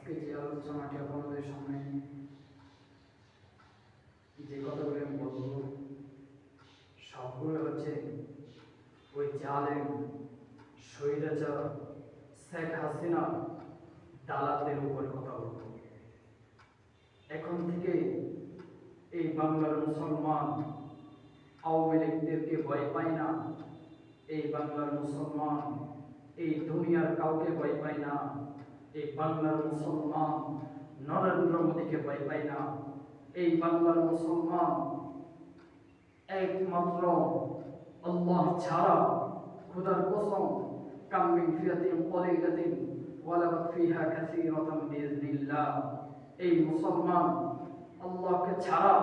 আজকে যে আলোচনাটি আপনাদের সামনে যে কথাগুলো আমি বলবো সবগুলো হচ্ছে ওই জালেম স্বৈরাচার শেখ হাসিনা দালালদের উপর কথা বলবো। এখন থেকে এই বাংলার মুসলমান আওয়ামী লীগদেরকে ভয় পায় না, এই বাংলার মুসলমান এই দুনিয়ার কাউকে ভয় পায় না, এই বাংলার মুসলমান নরেন্দ্র মোদীকে ভয় পায় না, এই বাংলার মুসলমান একমাত্র আল্লাহ ছাড়া খুদার কসম কাম মিন ফিয়াতিন কলিলাতিন ওয়ালাবাত ফিহা কাসীরাতান বিইজনিল্লাহ, এই মুসলমান আল্লাহকে ছাড়া